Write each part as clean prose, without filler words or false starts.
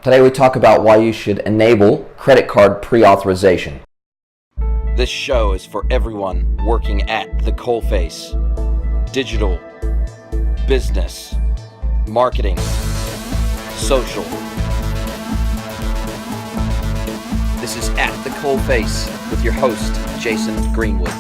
Today we talk about why you should enable credit card pre-authorization. This show is for everyone working at the coalface. Digital, business, marketing, social. This is At the Coalface with your host, Jason Greenwood.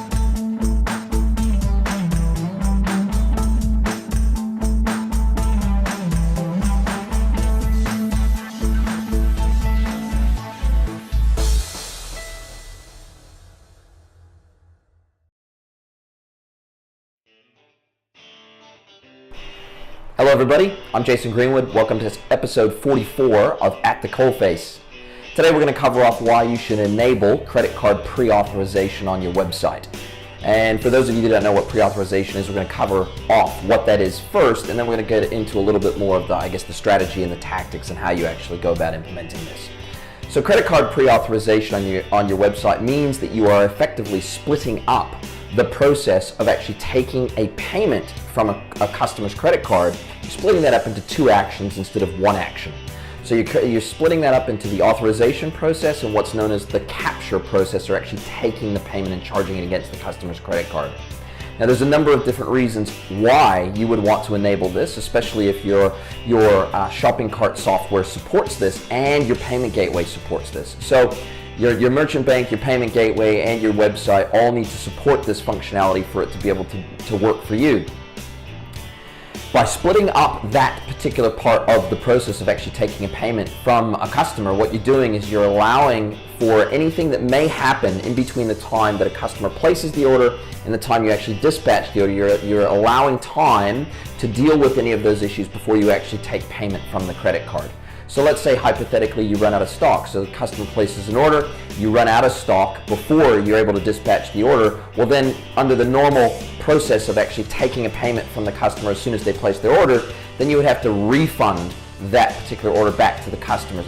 Hello everybody, I'm Jason Greenwood. Welcome to episode 44 of At the Coalface. Today we're going to cover off why you should enable credit card pre-authorization on your website. And for those of you that don't know what pre-authorization is, we're going to cover off what that is first, and then we're going to get into a little bit more of the strategy and the tactics and how you actually go about implementing this. So credit card pre-authorization on your website means that you are effectively splitting up the process of actually taking a payment from a customer's credit card. You're splitting that up into two actions instead of one action. So you're splitting that up into the authorization process and what's known as the capture process, or actually taking the payment and charging it against the customer's credit card. Now there's a number of different reasons why you would want to enable this, especially if your shopping cart software supports this and your payment gateway supports this. So your merchant bank, your payment gateway, and your website all need to support this functionality for it to be able to work for you. By splitting up that particular part of the process of actually taking a payment from a customer, what you're doing is you're allowing for anything that may happen in between the time that a customer places the order and the time you actually dispatch the order. You're allowing time to deal with any of those issues before you actually take payment from the credit card. So let's say hypothetically you run out of stock. So the customer places an order, you run out of stock before you're able to dispatch the order. Well then, under the normal process of actually taking a payment from the customer as soon as they place their order, then you would have to refund that particular order back to the customers,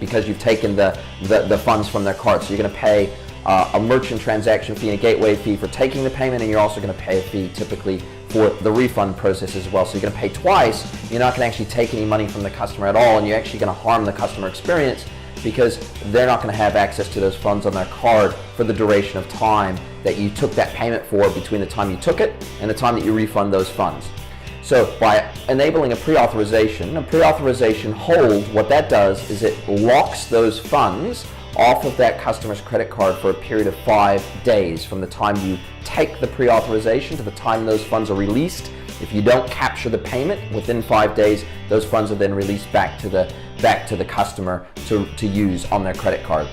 because you've taken the funds from their cart. So you're going to pay a merchant transaction fee and a gateway fee for taking the payment, and you're also going to pay a fee typically for the refund process as well. So you're going to pay twice. You're not going to actually take any money from the customer at all, and you're actually going to harm the customer experience because they're not going to have access to those funds on their card for the duration of time that you took that payment for, between the time you took it and the time that you refund those funds. So by enabling a pre-authorization hold, what that does is it locks those funds off of that customer's credit card for a period of 5 days from the time you take the pre-authorization to the time those funds are released. If you don't capture the payment within 5 days, those funds are then released back to the customer to use on their credit card.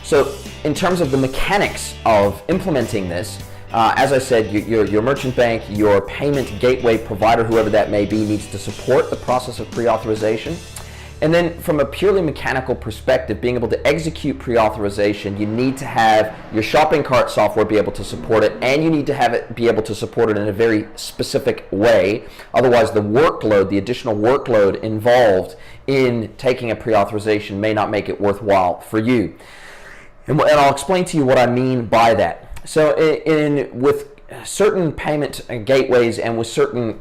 So in terms of the mechanics of implementing this, as I said, your merchant bank, your payment gateway provider, whoever that may be, needs to support the process of pre-authorization. And then from a purely mechanical perspective, being able to execute pre-authorization, you need to have your shopping cart software be able to support it, and you need to have it be able to support it in a very specific way. Otherwise, the additional workload involved in taking a pre-authorization may not make it worthwhile for you. And I'll explain to you what I mean by that. So with certain payment gateways and with certain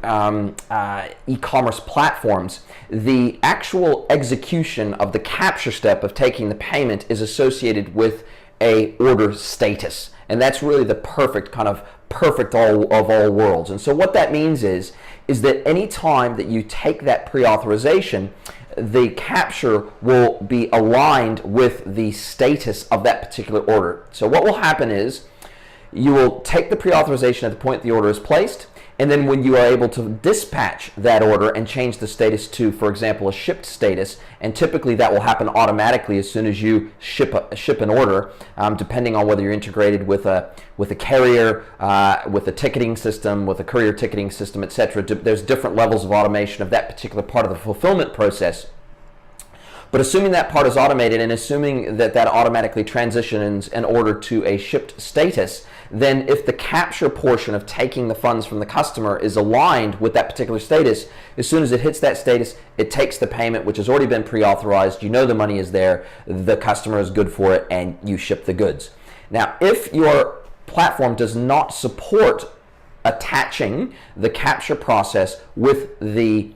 e-commerce platforms, the actual execution of the capture step of taking the payment is associated with a order status. And that's really the perfect all of all worlds. And so what that means is that any time that you take that pre-authorization, the capture will be aligned with the status of that particular order. So what will happen is you will take the pre-authorization at the point the order is placed, and then when you are able to dispatch that order and change the status to, for example, a shipped status, and typically that will happen automatically as soon as you ship an order, depending on whether you're integrated with a carrier, with a ticketing system, with a courier ticketing system, etc. There's different levels of automation of that particular part of the fulfillment process. But assuming that part is automated and assuming that automatically transitions an order to a shipped status, then if the capture portion of taking the funds from the customer is aligned with that particular status, as soon as it hits that status, it takes the payment, which has already been pre-authorized. You know the money is there, the customer is good for it, and you ship the goods. Now, if your platform does not support attaching the capture process with the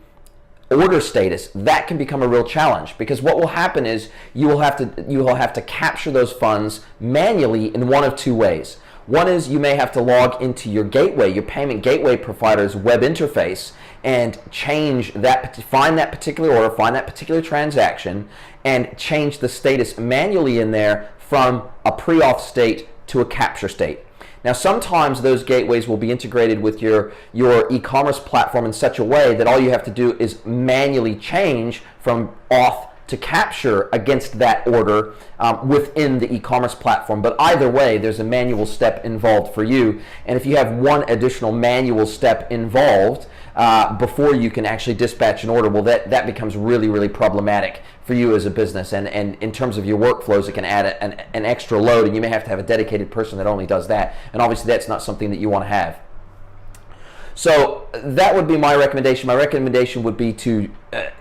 order status, that can become a real challenge, because what will happen is you will have to capture those funds manually in one of two ways. One is you may have to log into your gateway, your payment gateway provider's web interface, and change that, find that particular order, find that particular transaction, and change the status manually in there from a pre-auth state to a capture state. Now, sometimes those gateways will be integrated with your e-commerce platform in such a way that all you have to do is manually change from auth to capture against that order within the e-commerce platform. But either way, there's a manual step involved for you. And if you have one additional manual step involved before you can actually dispatch an order, well, that becomes really, really problematic for you as a business. And in terms of your workflows, it can add an extra load, and you may have to have a dedicated person that only does that. And obviously, that's not something that you want to have. So that would be my recommendation. My recommendation would be to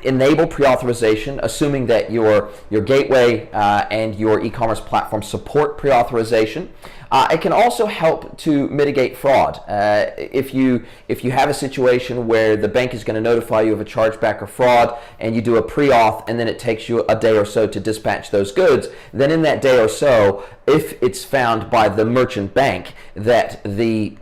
enable pre-authorization, assuming that your gateway and your e-commerce platform support pre-authorization. It can also help to mitigate fraud. If you have a situation where the bank is going to notify you of a chargeback or fraud, and you do a pre-auth, and then it takes you a day or so to dispatch those goods, then in that day or so, if it's found by the merchant bank that the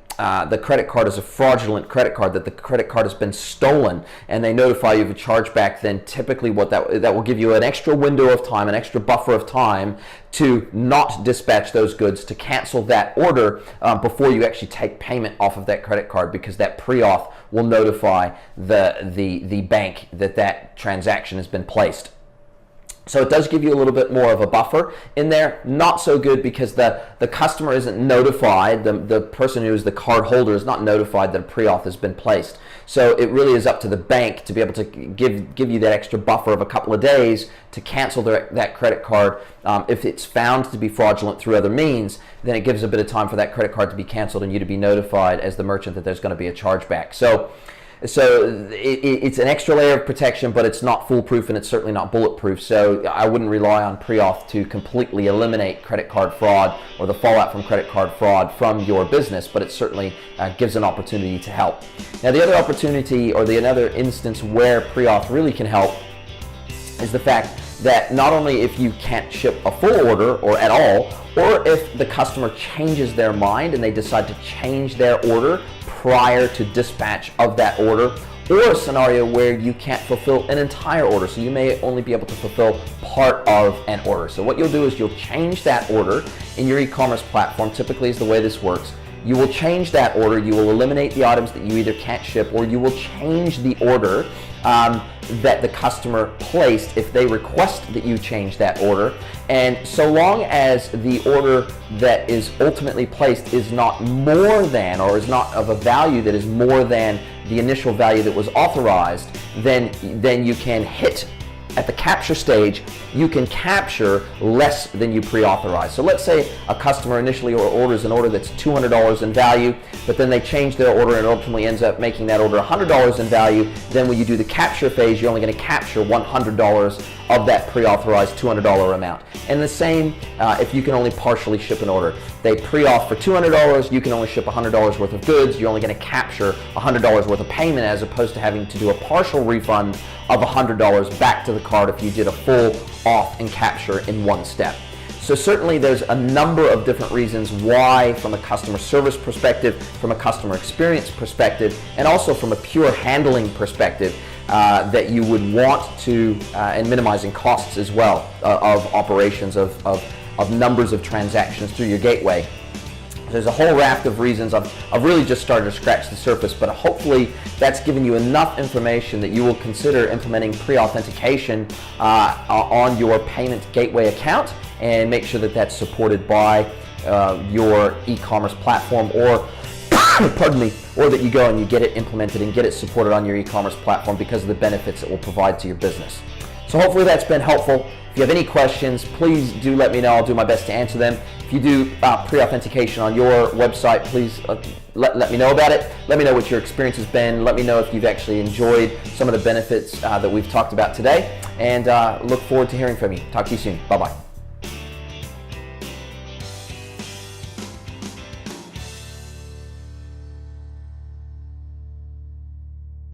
credit card is a fraudulent credit card, that the credit card has been stolen, and they notify you of a chargeback, then typically what that will give you an extra window of time, an extra buffer of time to not dispatch those goods, to cancel that order before you actually take payment off of that credit card, because that pre-auth will notify the bank that transaction has been placed. So it does give you a little bit more of a buffer in there. Not so good because the customer isn't notified, the person who is the card holder is not notified that a pre-auth has been placed. So it really is up to the bank to be able to give you that extra buffer of a couple of days to cancel that credit card. If it's found to be fraudulent through other means, then it gives a bit of time for that credit card to be canceled and you to be notified as the merchant that there's going to be a chargeback. So it's an extra layer of protection, but it's not foolproof, and it's certainly not bulletproof. So I wouldn't rely on pre-auth to completely eliminate credit card fraud or the fallout from credit card fraud from your business, but it certainly gives an opportunity to help. Now, the other opportunity, or another instance where pre-auth really can help, is the fact that not only if you can't ship a full order or at all, or if the customer changes their mind and they decide to change their order prior to dispatch of that order, or a scenario where you can't fulfill an entire order, so you may only be able to fulfill part of an order. So what you'll do is you'll change that order in your e-commerce platform. Typically is the way this works. You will change that order, you will eliminate the items that you either can't ship, or you will change the order that the customer placed if they request that you change that order. And so long as the order that is ultimately placed is not more than, or is not of a value that is more than the initial value that was authorized, then you can hit at the capture stage, you can capture less than you pre-authorized. So let's say a customer initially orders an order that's $200 in value, but then they change their order and ultimately ends up making that order $100 in value. Then when you do the capture phase, you're only going to capture $100 of that pre-authorized $200 amount. And the same if you can only partially ship an order. They pre-auth for $200, you can only ship $100 worth of goods, you're only going to capture $100 worth of payment, as opposed to having to do a partial refund of $100 back to the card if you did a full auth and capture in one step. So certainly there's a number of different reasons why, from a customer service perspective, from a customer experience perspective, and also from a pure handling perspective, that you would want to, and minimizing costs as well, of operations of numbers of transactions through your gateway. There's a whole raft of reasons. I've really just started to scratch the surface, but hopefully that's given you enough information that you will consider implementing pre-authentication on your payment gateway account, and make sure that that's supported by your e-commerce platform, or pardon me, or that you go and you get it implemented and get it supported on your e-commerce platform because of the benefits it will provide to your business. So hopefully that's been helpful. If you have any questions, please do let me know. I'll do my best to answer them. If you do pre-authentication on your website, please let me know about it. Let me know what your experience has been. Let me know if you've actually enjoyed some of the benefits that we've talked about today. And look forward to hearing from you. Talk to you soon. Bye-bye.